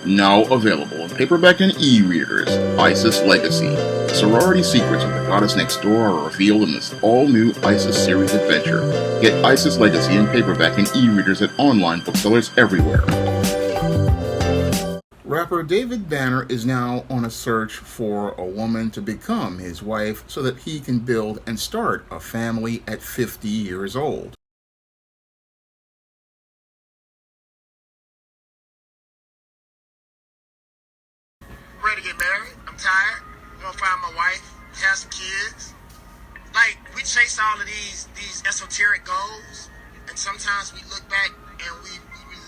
Now available in paperback and e-readers, Isis Legacy. Sorority secrets of the goddess next door are revealed in this all-new Isis series adventure. Get Isis Legacy in paperback and e-readers at online booksellers everywhere. Rapper David Banner is now on a search for a woman to become his wife so that he can build and start a family at 50 years old. Ready to get married. I'm tired. I'm gonna find my wife, have some kids. Like, we chase all of these esoteric goals, and sometimes we look back and we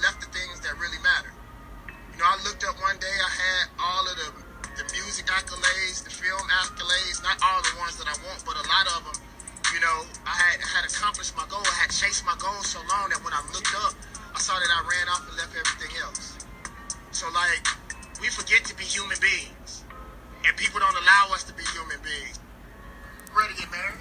left the things that really matter. You know, I looked up one day, I had all of the music accolades, the film accolades, not all the ones that I want, but a lot of them. You know, I had accomplished my goal. I had chased my goal so long that when I looked up, I saw that I ran off and left everything else. So, like, we forget to be human beings, and people don't allow us to be human beings. Ready to get married?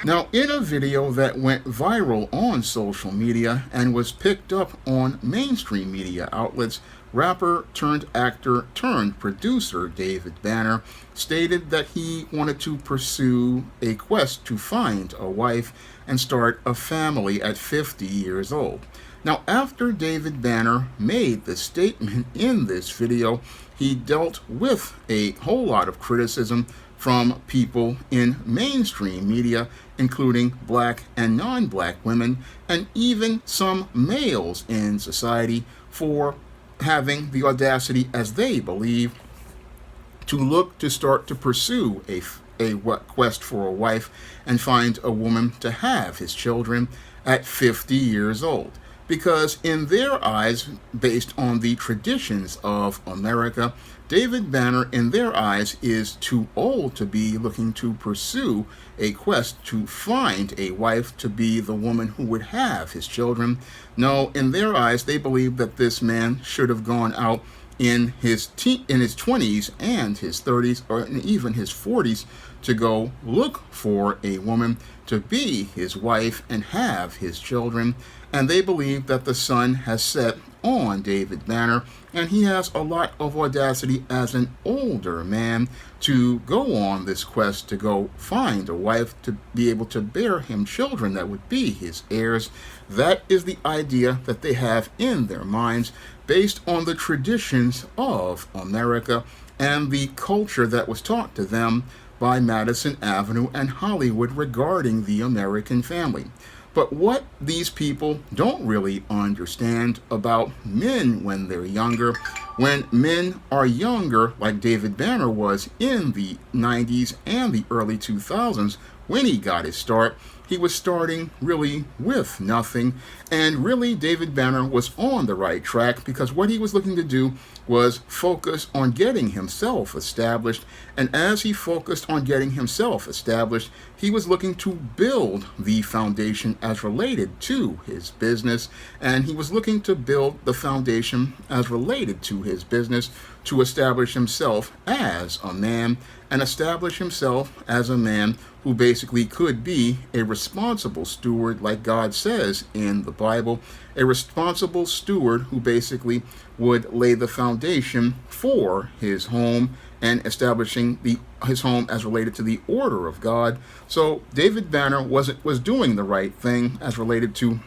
Now, in a video that went viral on social media and was picked up on mainstream media outlets, rapper turned actor turned producer David Banner stated that he wanted to pursue a quest to find a wife and start a family at 50 years old. Now, after David Banner made the statement in this video, he dealt with a whole lot of criticism from people in mainstream media, including black and non-black women, and even some males in society, for having the audacity, as they believe, to look to start to pursue a quest for a wife and find a woman to have his children at 50 years old. Because in their eyes, based on the traditions of America, David Banner, in their eyes, is too old to be looking to pursue a quest to find a wife to be the woman who would have his children. No, in their eyes, they believe that this man should have gone out in his 20s and his 30s, or even his 40s, to go look for a woman to be his wife and have his children. And they believe that the sun has set on David Banner, and he has a lot of audacity as an older man to go on this quest to go find a wife to be able to bear him children that would be his heirs. That is the idea that they have in their minds based on the traditions of America and the culture that was taught to them by Madison Avenue and Hollywood regarding the American family. But what these people don't really understand about men when they're younger, when men are younger, like David Banner was in the 90s and the early 2000s, when he got his start, he was starting really with nothing. And really, David Banner was on the right track, because what he was looking to do was focus on getting himself established. And as he focused on getting himself established, he was looking to build the foundation as related to his business. And he was looking to build the foundation as related to his business to establish himself as a man, and establish himself as a man who basically could be a responsible steward, like God says in the Bible, a responsible steward who basically would lay the foundation for his home and establishing his home as related to the order of God. So David Banner was doing the right thing as related to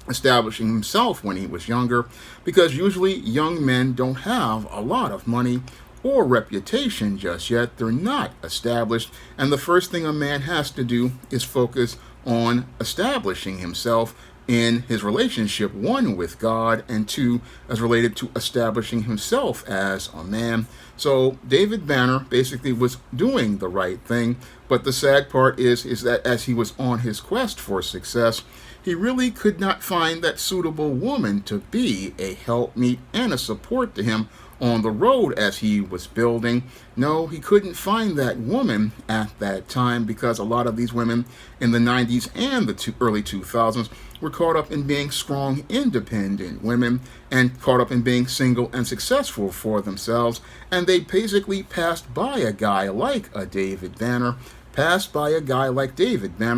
establishing himself when he was younger, because usually young men don't have a lot of money or reputation just yet. They're not established, and the first thing a man has to do is focus on establishing himself in his relationship, one, with God, and two, as related to establishing himself as a man. So David Banner basically was doing the right thing, but the sad part is that as he was on his quest for success, he really could not find that suitable woman to be a helpmeet and a support to him on the road as he was building. No, he couldn't find that woman at that time, because a lot of these women in the 90s and the early 2000s were caught up in being strong, independent women, and caught up in being single and successful for themselves. And they basically passed by a guy like a David Banner,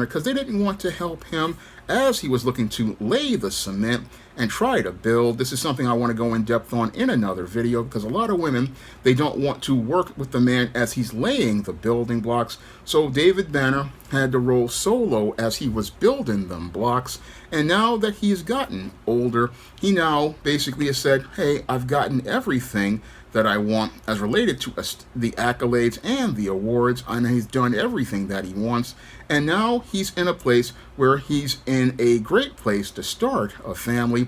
because they didn't want to help him as he was looking to lay the cement and try to build. This is something I want to go in depth on in another video, because a lot of women, they don't want to work with the man as he's laying the building blocks. So David Banner had to roll solo as he was building them blocks. And now that he's gotten older, he now basically has said, hey, I've gotten everything that I want as related to the accolades and the awards, and he's done everything that he wants. And now he's in a place where he's in a great place to start a family,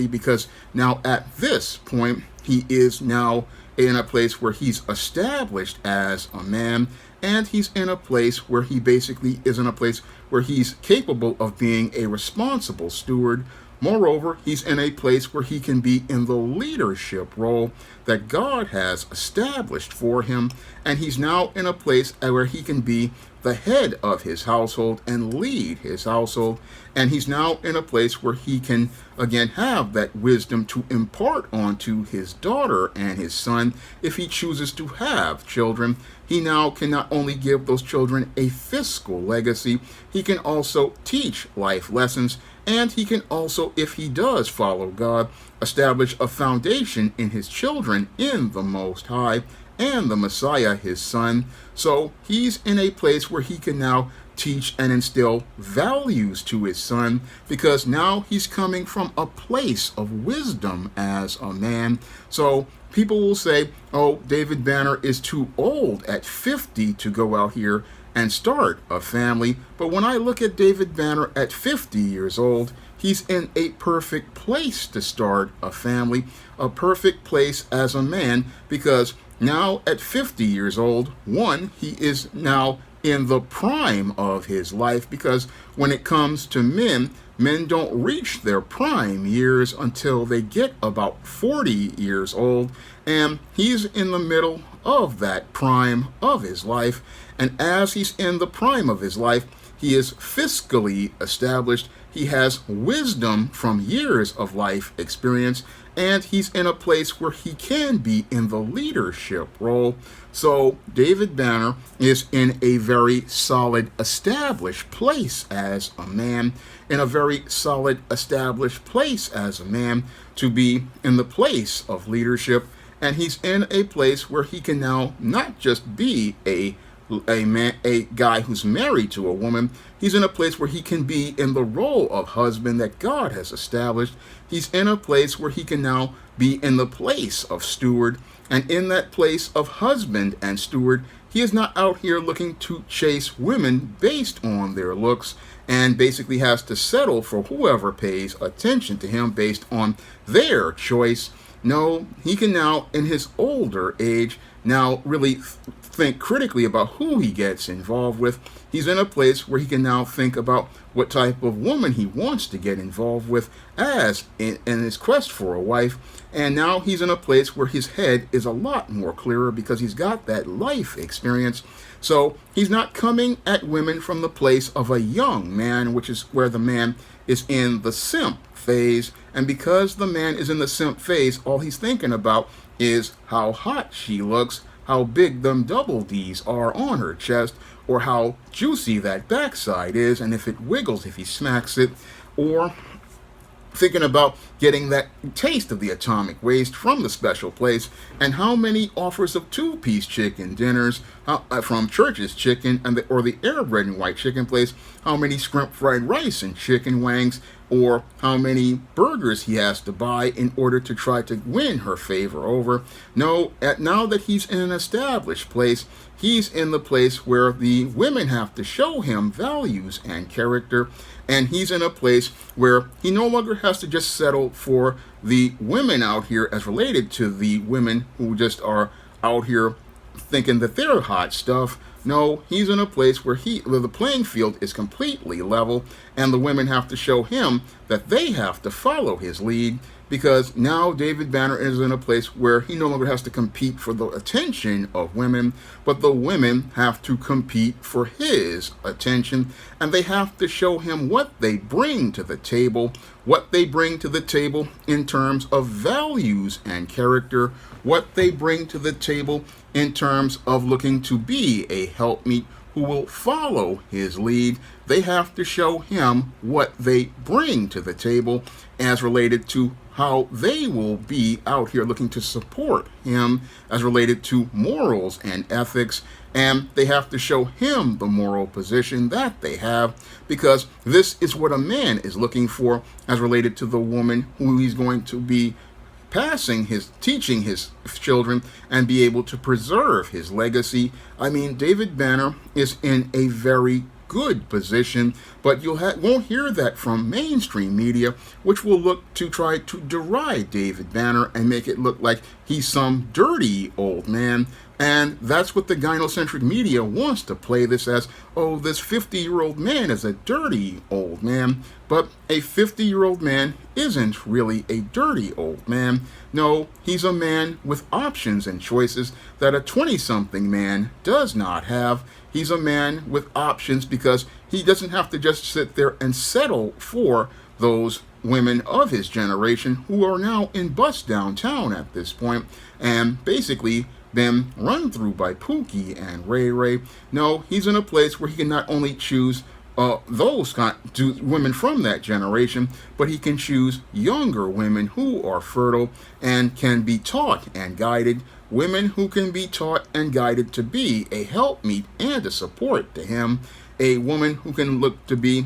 because now at this point, he is now in a place where he's established as a man, and he's in a place where he basically is in a place where he's capable of being a responsible steward. Moreover, he's in a place where he can be in the leadership role that God has established for him, and he's now in a place where he can be the head of his household and lead his household, and he's now in a place where he can again have that wisdom to impart onto his daughter and his son if he chooses to have children. He now can not only give those children a fiscal legacy, he can also teach life lessons, and he can also, if he does follow God, establish a foundation in his children in the Most High and the Messiah, his son. So he's in a place where he can now teach and instill values to his son, because now he's coming from a place of wisdom as a man. So people will say, oh, David Banner is too old at 50 to go out here and start a family. But when I look at David Banner at 50 years old, he's in a perfect place to start a family, a perfect place as a man, because now at 50 years old, one, he is now in the prime of his life, because when it comes to men don't reach their prime years until they get about 40 years old, and he's in the middle of that prime of his life. And as he's in the prime of his life, he is fiscally established. He has wisdom from years of life experience, and he's in a place where he can be in the leadership role. So David Banner is in a very solid, established place as a man, in a very solid, established place as a man to be in the place of leadership. And he's in a place where he can now not just be a guy who's married to a woman. He's in a place where he can be in the role of husband that God has established. He's in a place where he can now be in the place of steward. And in that place of husband and steward, he is not out here looking to chase women based on their looks, and basically has to settle for whoever pays attention to him based on their choice. No, he can now, in his older age, now really think critically about who he gets involved with. He's in a place where he can now think about what type of woman he wants to get involved with as in his quest for a wife. And now he's in a place where his head is a lot more clearer, because he's got that life experience. So he's not coming at women from the place of a young man, which is where the man is in the simp phase. And because the man is in the simp phase, all he's thinking about is how hot she looks, how big them double D's are on her chest, or how juicy that backside is, and if it wiggles if he smacks it, or thinking about getting that taste of the atomic waste from the special place, and how many offers of two-piece chicken dinners from Church's Chicken or the Air Bread and White Chicken Place, how many scrimp fried rice and chicken wangs, or how many burgers he has to buy in order to try to win her favor over. No, now that he's in an established place, he's in the place where the women have to show him values and character, and he's in a place where he no longer has to just settle for the women out here as related to the women who just are out here thinking that they're hot stuff. No, he's in a place where the playing field is completely level, and the women have to show him that they have to follow his lead, because now David Banner is in a place where he no longer has to compete for the attention of women, but the women have to compete for his attention, and they have to show him what they bring to the table, in terms of values and character, what they bring to the table in terms of looking to be a helpmeet who will follow his lead. They have to show him what they bring to the table as related to how they will be out here looking to support him as related to morals and ethics. And they have to show him the moral position that they have, because this is what a man is looking for as related to the woman who he's going to be teaching his children and be able to preserve his legacy. I mean, David Banner is in a very good position, but you won't hear that from mainstream media, which will look to try to deride David Banner and make it look like he's some dirty old man. And that's what the gynocentric media wants to play this as. Oh, this 50-year-old man is a dirty old man. But a 50-year-old man isn't really a dirty old man. No, he's a man with options and choices that a 20-something man does not have. He's a man with options because he doesn't have to just sit there and settle for those women of his generation who are now in bus downtown at this point and basically been run through by Pookie and Ray Ray. No, he's in a place where he can not only choose those women from that generation, but he can choose younger women who are fertile and can be taught and guided, women who can be taught and guided to be a helpmeet and a support to him, a woman who can look to be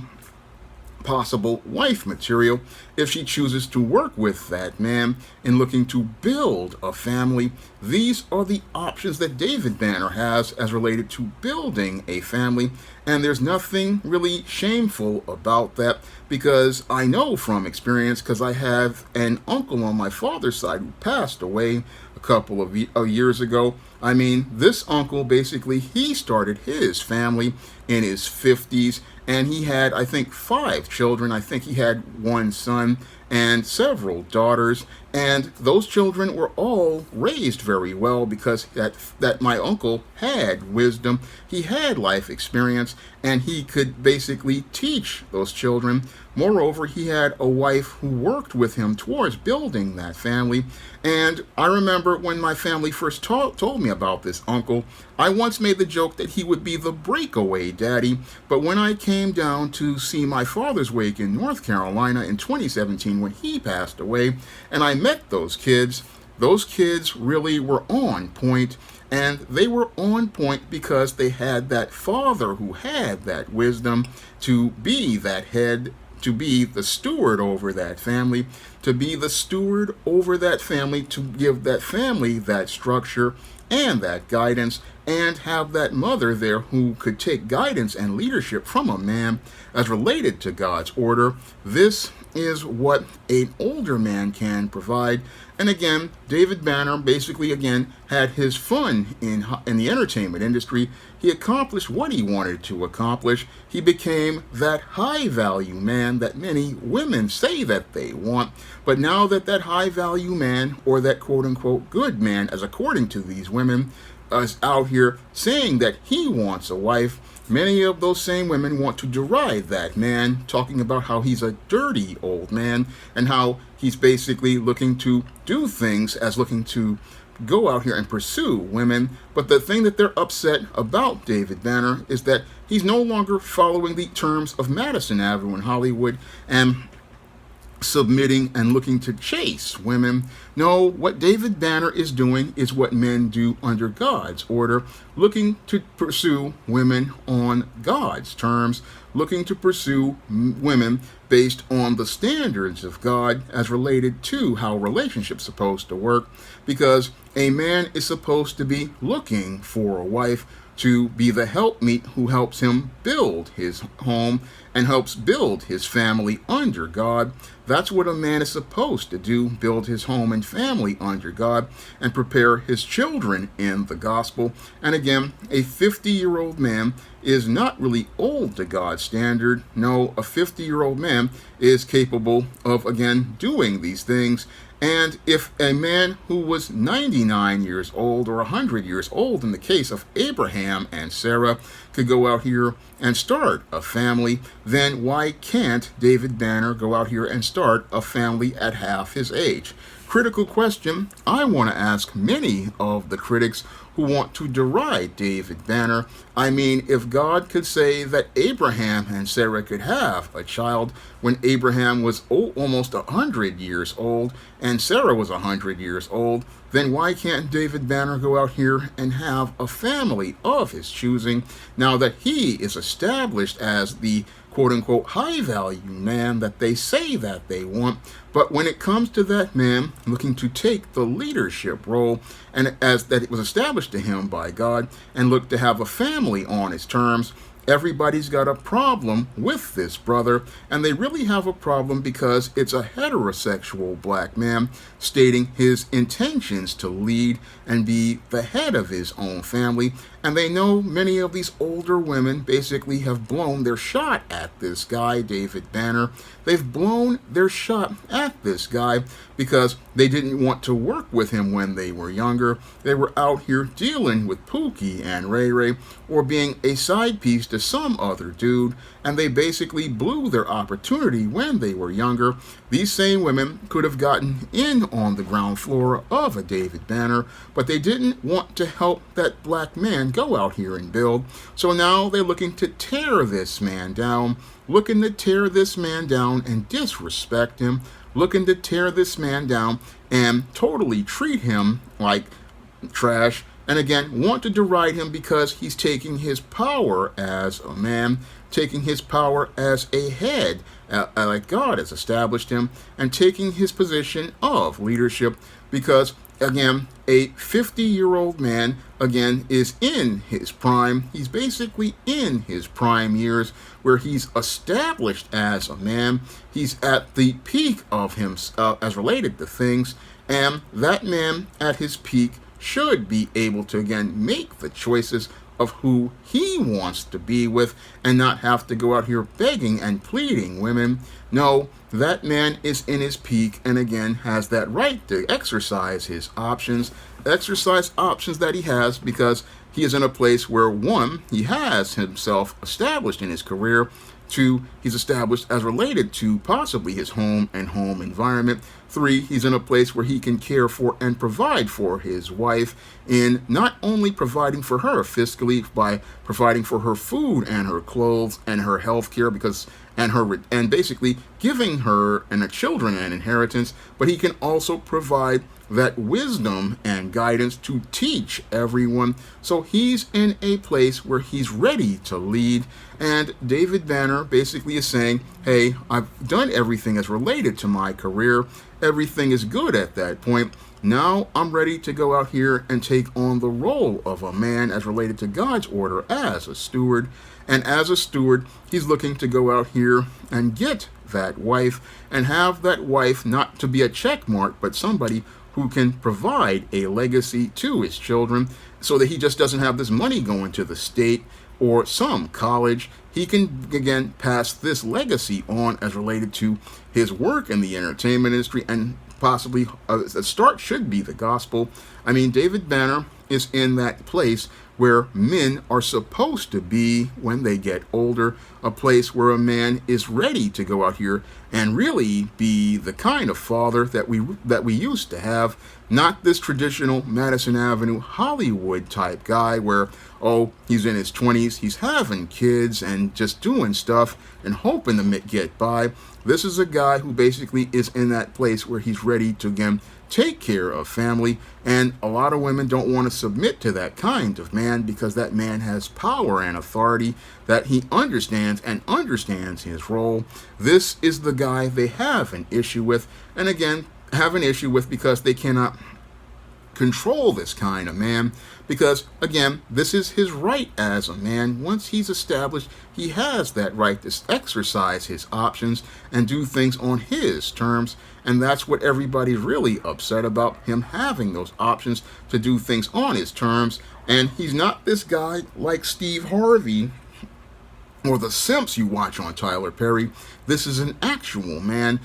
possible wife material if she chooses to work with that man in looking to build a family. These are the options that David Banner has as related to building a family, and there's nothing really shameful about that, because I know from experience, because I have an uncle on my father's side who passed away a couple of years ago. I mean, this uncle basically, he started his family in his 50s, and he had, I think, 5 children. I think he had 1 son and several daughters, and those children were all raised very well because that my uncle had wisdom, he had life experience, and he could basically teach those children. Moreover, he had a wife who worked with him towards building that family. And I remember when my family first told me about this uncle, I once made the joke that he would be the breakaway daddy. But when I came down to see my father's wake in North Carolina in 2017 when he passed away, and I met those kids really were on point. And they were on point because they had that father who had that wisdom to be that head, to be the steward over that family, to be the steward over that family, to give that family that structure and that guidance, and have that mother there who could take guidance and leadership from a man as related to God's order. This is what an older man can provide. And again, David Banner basically, again, had his fun in the entertainment industry. He accomplished what he wanted to accomplish. He became that high-value man that many women say that they want. But now that high-value man, or that quote-unquote good man, as according to these women, is out here saying that he wants a wife, many of those same women want to deride that man, talking about how he's a dirty old man and how he's basically looking to do things as looking to go out here and pursue women. But the thing that they're upset about David Banner is that he's no longer following the terms of Madison Avenue in Hollywood and submitting and looking to chase women. No, what David Banner is doing is what men do under God's order, looking to pursue women on God's terms, looking to pursue women based on the standards of God as related to how relationships supposed to work, because a man is supposed to be looking for a wife to be the helpmeet who helps him build his home and helps build his family under God. That's what a man is supposed to do, build his home and family under God and prepare his children in the gospel. And again, a 50-year-old man is not really old to God's standard. No, a 50-year-old man is capable of, again, doing these things. And if a man who was 99 years old or 100 years old in the case of Abraham and Sarah could go out here and start a family, then why can't David Banner go out here and start a family at half his age? critical question I want to ask many of the critics who want to deride David Banner. I mean, if God could say that Abraham and Sarah could have a child when Abraham was almost 100 years old and Sarah was 100 years old, then why can't David Banner go out here and have a family of his choosing now that he is established as the quote-unquote high-value man that they say that they want? But when it comes to that man looking to take the leadership role, and as that it was established to him by God, and look to have a family on his terms, everybody's got a problem with this brother, and they really have a problem because it's a heterosexual black man stating his intentions to lead and be the head of his own family, and they know many of these older women basically have blown their shot at this guy, David Banner. They've blown their shot at this guy because they didn't want to work with him when they were younger. They were out here dealing with Pookie and Ray Ray or being a side piece to some other dude, and they basically blew their opportunity when they were younger. These same women could have gotten in on the ground floor of a David Banner, but they didn't want to help that black man go out here and build. So now they're looking to tear this man down, looking to tear this man down and disrespect him, looking to tear this man down and totally treat him like trash, and again want to deride him because he's taking his power as a man, taking his power as a head, like God has established him, and taking his position of leadership because, again, a 50-year-old man, again, is in his prime. He's basically in his prime years where he's established as a man. He's at the peak of him as related to things, and that man at his peak should be able to, again, make the choices of who he wants to be with and not have to go out here begging and pleading women. No, that man is in his peak and, again, has that right to exercise his options, exercise options that he has because he is in a place where, one, he has himself established in his career, two, he's established as related to possibly his home and home environment, three, he's in a place where he can care for and provide for his wife in not only providing for her fiscally by providing for her food and her clothes and her health care and basically giving her and her children an inheritance, but he can also provide that wisdom and guidance to teach everyone. So he's in a place where he's ready to lead. And David Banner basically is saying, hey, I've done everything as related to my career. Everything is good at that point. Now I'm ready to go out here and take on the role of a man as related to God's order as a steward. And as a steward, he's looking to go out here and get that wife and have that wife not to be a check mark, but somebody who can provide a legacy to his children so that he just doesn't have this money going to the state or some college. He can, again, pass this legacy on as related to his work in the entertainment industry, and possibly the start should be the gospel. I mean, David Banner is in that place where men are supposed to be when they get older, a place where a man is ready to go out here and really be the kind of father that we used to have, not this traditional Madison Avenue Hollywood type guy where, oh, he's in his 20s, he's having kids and just doing stuff and hoping to get by. This is a guy who basically is in that place where he's ready to, again, take care of family, and a lot of women don't want to submit to that kind of man because that man has power and authority, that he understands his role. This is the guy they have an issue with, and again, have an issue with because they cannot control this kind of man because, again, this is his right as a man. Once he's established, he has that right to exercise his options and do things on his terms, and that's what everybody's really upset about, him having those options to do things on his terms. And he's not this guy like Steve Harvey or the simps you watch on Tyler Perry. This is an actual man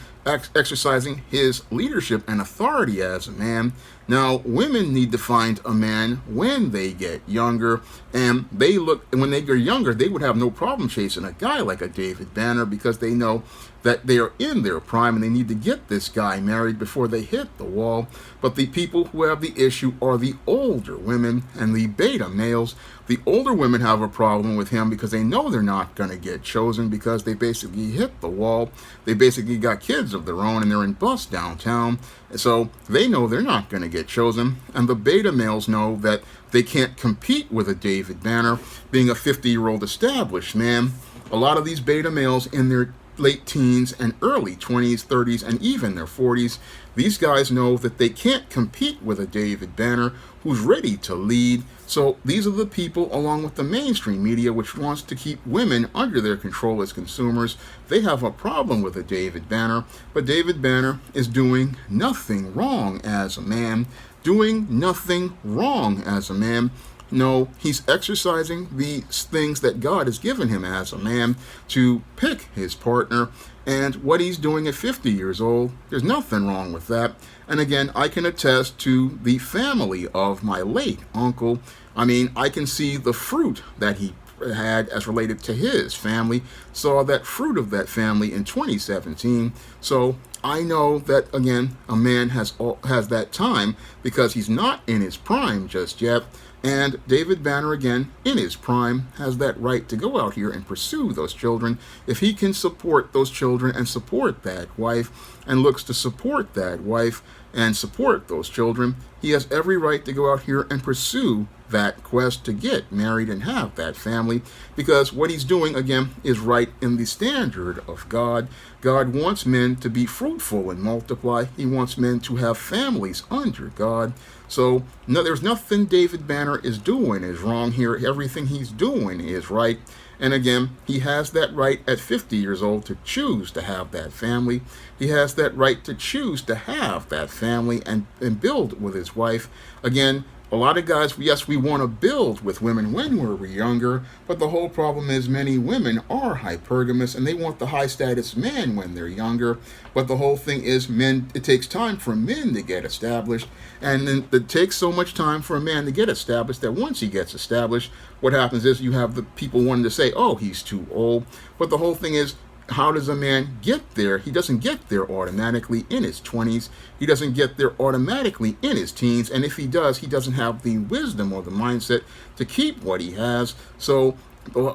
exercising his leadership and authority as a man. Now, women need to find a man when they get younger, and when they get younger, they would have no problem chasing a guy like a David Banner because they know that they are in their prime and they need to get this guy married before they hit the wall. But the people who have the issue are the older women and the beta males. The older women have a problem with him because they know they're not going to get chosen because they basically hit the wall. They basically got kids of their own and they're in bus downtown. So they know they're not going to get chosen. And the beta males know that they can't compete with a David Banner, being a 50-year-old established man. A lot of these beta males in their late teens and early 20s, 30s, and even their 40s, these guys know that they can't compete with a David Banner who's ready to lead. So these are the people, along with the mainstream media, which wants to keep women under their control as consumers. They have a problem with a David Banner, but David Banner is doing nothing wrong as a man. Doing nothing wrong as a man. No, he's exercising the things that God has given him as a man to pick his partner. And what he's doing at 50 years old, there's nothing wrong with that. And again, I can attest to the family of my late uncle. I mean, I can see the fruit that he had as related to his family, saw that fruit of that family in 2017. So I know that, again, a man has that time because he's not in his prime just yet. And David Banner, again, in his prime, has that right to go out here and pursue those children. If he can support those children and support that wife and looks to support that wife and support those children, he has every right to go out here and pursue that quest to get married and have that family, because what he's doing, again, is right in the standard of God. God wants men to be fruitful and multiply. He wants men to have families under God. So no, there's nothing David Banner is doing is wrong here. Everything he's doing is right. And again, he has that right at 50 years old to choose to have that family. He has that right to choose to have that family and build with his wife. Again, a lot of guys, yes, we want to build with women when we're younger, but the whole problem is many women are hypergamous and they want the high status man when they're younger. But the whole thing is men, it takes time for men to get established, and then it takes so much time for a man to get established that once he gets established, what happens is you have the people wanting to say, oh, he's too old. But the whole thing is, how does a man get there? He doesn't get there automatically in his 20s. He doesn't get there automatically in his teens. And if he does, he doesn't have the wisdom or the mindset to keep what he has. So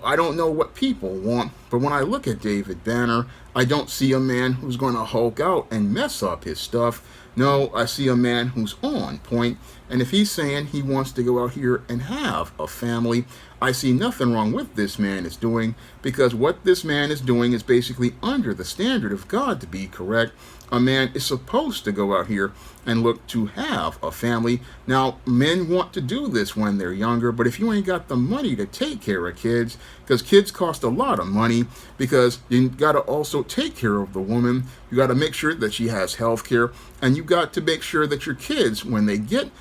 I don't know what people want. But when I look at David Banner, I don't see a man who's going to hulk out and mess up his stuff. No, I see a man who's on point. And if he's saying he wants to go out here and have a family, I see nothing wrong with this man is doing, because what this man is doing is basically under the standard of God to be correct. A man is supposed to go out here and look to have a family. Now, men want to do this when they're younger, but if you ain't got the money to take care of kids, because kids cost a lot of money, because you got to also take care of the woman, you got to make sure that she has health care, and you got to make sure that your kids, when they get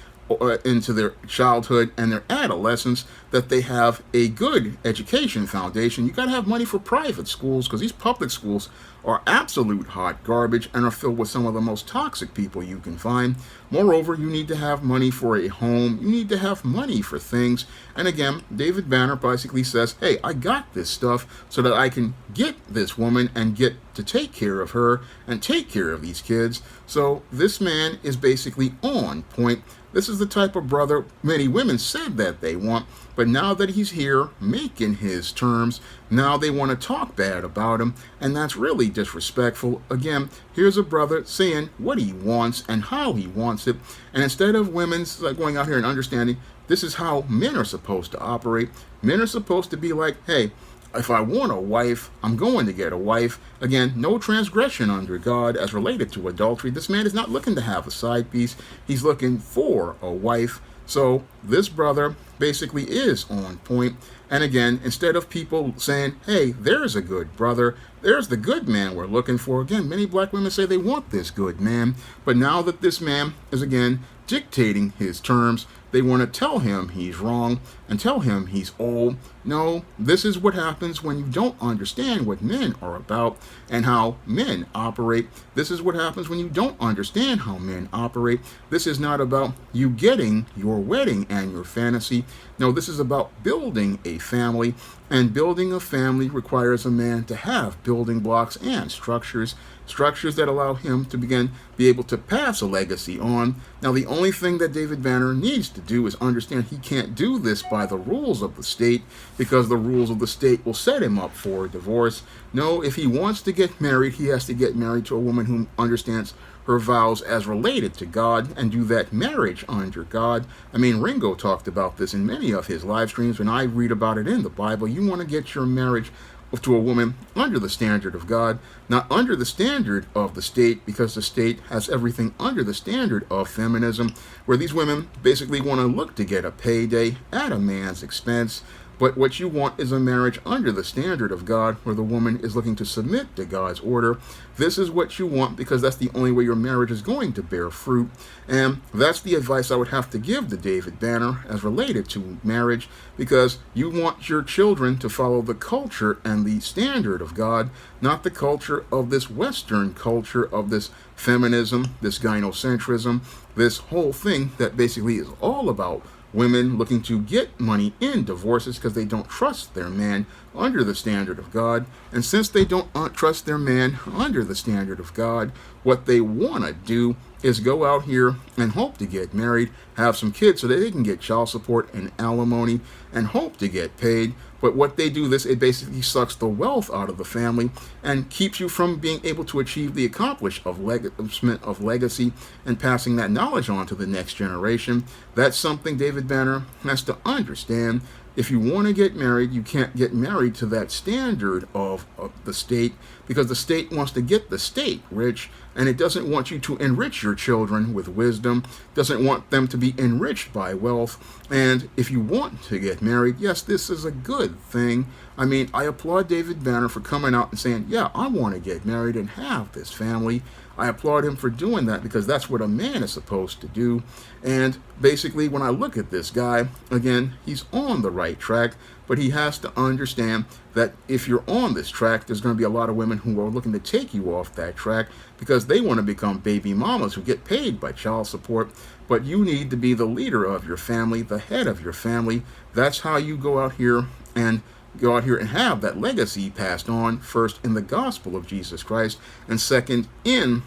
into their childhood and their adolescence, that they have a good education foundation. You got to have money for private schools, because these public schools are absolute hot garbage and are filled with some of the most toxic people you can find. Moreover, you need to have money for a home. You need to have money for things. And again, David Banner basically says, hey, I got this stuff so that I can get this woman and get to take care of her and take care of these kids. So this man is basically on point. This is the type of brother many women said that they want, but now that he's here making his terms, now they want to talk bad about him, and that's really disrespectful. Again, here's a brother saying what he wants and how he wants it, and instead of women going out here and understanding this is how men are supposed to operate, men are supposed to be like, hey, if I want a wife, I'm going to get a wife. Again, no transgression under God as related to adultery. This man is not looking to have a side piece. He's looking for a wife. So this brother basically is on point. And again, instead of people saying, hey, there's a good brother, there's the good man we're looking for. Again, many black women say they want this good man. But now that this man is, again, dictating his terms, they want to tell him he's wrong and tell him he's old. No, this is what happens when you don't understand what men are about and how men operate. This is what happens when you don't understand how men operate. This is not about you getting your wedding and your fantasy. No, this is about building a family. And building a family requires a man to have building blocks and structures that allow him to be able to pass a legacy on. Now, the only thing that David Banner needs to do is understand he can't do this by the rules of the state, because the rules of the state will set him up for divorce. No, if he wants to get married, he has to get married to a woman who understands her vows as related to God and do that marriage under God. I mean, Ringo talked about this in many of his live streams, and I read about it in the Bible. You want to get your marriage to a woman under the standard of God, not under the standard of the state, because the state has everything under the standard of feminism, where these women basically want to look to get a payday at a man's expense. But what you want is a marriage under the standard of God, where the woman is looking to submit to God's order. This is what you want, because that's the only way your marriage is going to bear fruit. And that's the advice I would have to give to David Banner as related to marriage, because you want your children to follow the culture and the standard of God, not the culture of this Western culture of this feminism, this gynocentrism, this whole thing that basically is all about women looking to get money in divorces because they don't trust their man under the standard of God. And since they don't trust their man under the standard of God, what they want to do is go out here and hope to get married, have some kids so that they can get child support and alimony and hope to get paid. But what they do this, it basically sucks the wealth out of the family and keeps you from being able to achieve the accomplishment of legacy and passing that knowledge on to the next generation. That's something David Banner has to understand. If you want to get married, you can't get married to that standard of the state, because the state wants to get the state rich, and it doesn't want you to enrich your children with wisdom, doesn't want them to be enriched by wealth. And if you want to get married, yes, this is a good thing. I mean, I applaud David Banner for coming out and saying, yeah, I want to get married and have this family. I applaud him for doing that, because that's what a man is supposed to do. And basically, when I look at this guy, again, he's on the right track, but he has to understand that if you're on this track, there's going to be a lot of women who are looking to take you off that track because they want to become baby mamas who get paid by child support. But you need to be the leader of your family, the head of your family. That's how you go out here and have that legacy passed on, first in the gospel of Jesus Christ, and second in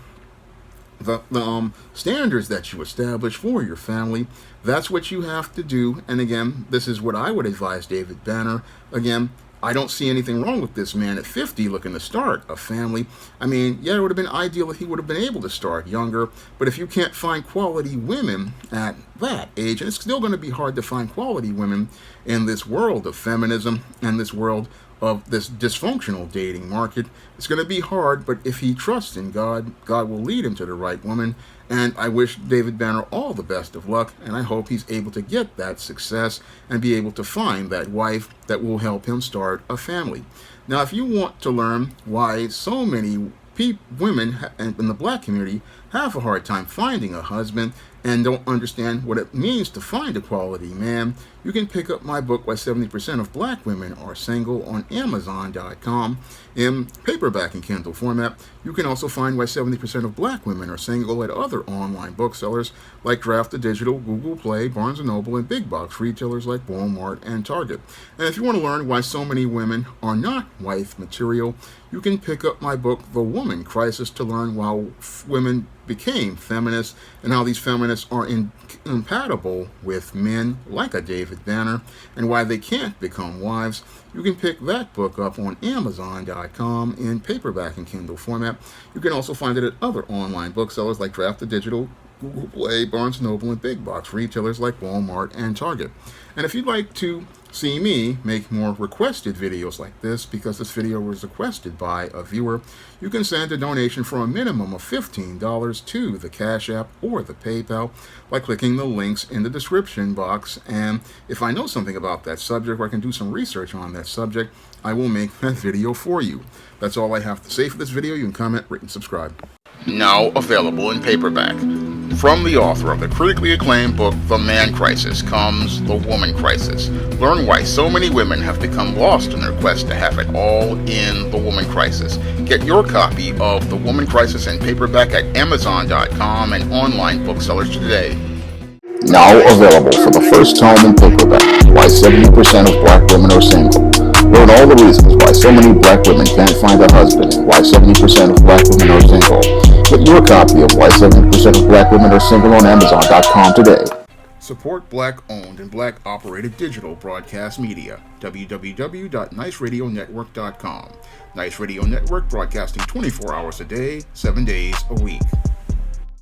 the standards that you establish for your family. That's what you have to do. And again, this is what I would advise David Banner. Again, I don't see anything wrong with this man at 50 looking to start a family. I mean, yeah, it would have been ideal if he would have been able to start younger, but if you can't find quality women at that age, and it's still going to be hard to find quality women in this world of feminism and this world of this dysfunctional dating market, it's going to be hard. But if he trusts in God, God will lead him to the right woman. And I wish David Banner all the best of luck, and I hope he's able to get that success and be able to find that wife that will help him start a family. Now, if you want to learn why so many women in the black community have a hard time finding a husband and don't understand what it means to find a quality man, you can pick up my book, Why 70% of Black Women Are Single, on Amazon.com in paperback and Kindle format. You can also find Why 70% of Black Women Are Single at other online booksellers like Draft the Digital, Google Play, Barnes & Noble, and big box retailers like Walmart and Target. And if you want to learn why so many women are not wife material, you can pick up my book, The Woman Crisis, to learn why women became feminists and how these feminists are incompatible with men like a David Banner and why they can't become wives. You can pick that book up on Amazon.com in paperback and Kindle format. You can also find it at other online booksellers like Draft the Digital, Google Play, Barnes & Noble, and big box retailers like Walmart and Target. And if you'd like to see me make more requested videos like this, because this video was requested by a viewer, you can send a donation for a minimum of $15 to the Cash App or the PayPal by clicking the links in the description box. And if I know something about that subject, or I can do some research on that subject, I will make that video for you. That's all I have to say for this video. You can comment, rate, and subscribe. Now available in paperback. From the author of the critically acclaimed book, The Man Crisis, comes The Woman Crisis. Learn why so many women have become lost in their quest to have it all in The Woman Crisis. Get your copy of The Woman Crisis in paperback at Amazon.com and online booksellers today. Now available for the first time in paperback, Why 70% of Black Women Are Single. Learn all the reasons why so many Black women can't find a husband and why 70% of Black women are single. Get your copy of Why 70% of Black Women Are Single on Amazon.com today. Support Black-owned and Black-operated digital broadcast media. www.niceradionetwork.com. Nice Radio Network, broadcasting 24 hours a day, 7 days a week.